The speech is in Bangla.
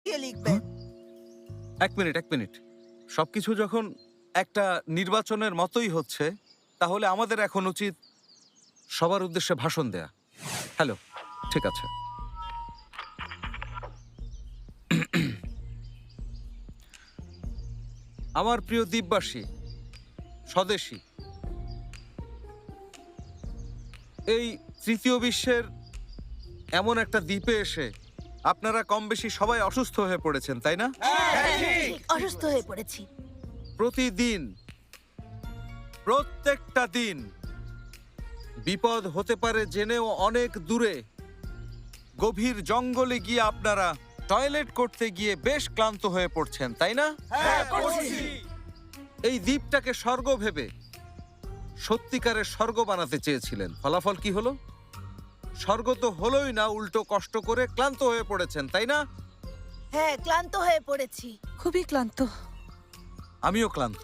কে লিখবেন? এক মিনিট। সবকিছু যখন একটা নির্বাচনের মতোই হচ্ছে, তাহলে আমাদের এখন উচিত সবার উদ্দেশ্যে ভাষণ দেয়া। হ্যালো, ঠিক আছে। আমার প্রিয় দ্বীপবাসী, স্বদেশী, এই তৃতীয় বিশ্বের এমন একটা দ্বীপে এসে আপনারা কম বেশি সবাই অসুস্থ হয়ে পড়েছেন, তাই না? ঠিক, অসুস্থ হয়ে পড়েছি। প্রতিদিন, প্রত্যেকটা দিন বিপদ হতে পারে জেনেও অনেক দূরে গভীর জঙ্গলে গিয়ে আপনারা টয়লেট করতে গিয়ে বেশ ক্লান্ত হয়ে পড়ছেন, তাই না? এই দ্বীপটাকে স্বর্গ ভেবে সত্যিকারের স্বর্গ বানাতে চেয়েছিলেন। ফলাফল কি হলো? স্বর্গ তো হলোই না, উল্টো কষ্ট করে ক্লান্ত হয়ে পড়েছেন, তাই না? হ্যাঁ, ক্লান্ত হয়ে পড়েছি। খুবই ক্লান্ত। আমিও ক্লান্ত।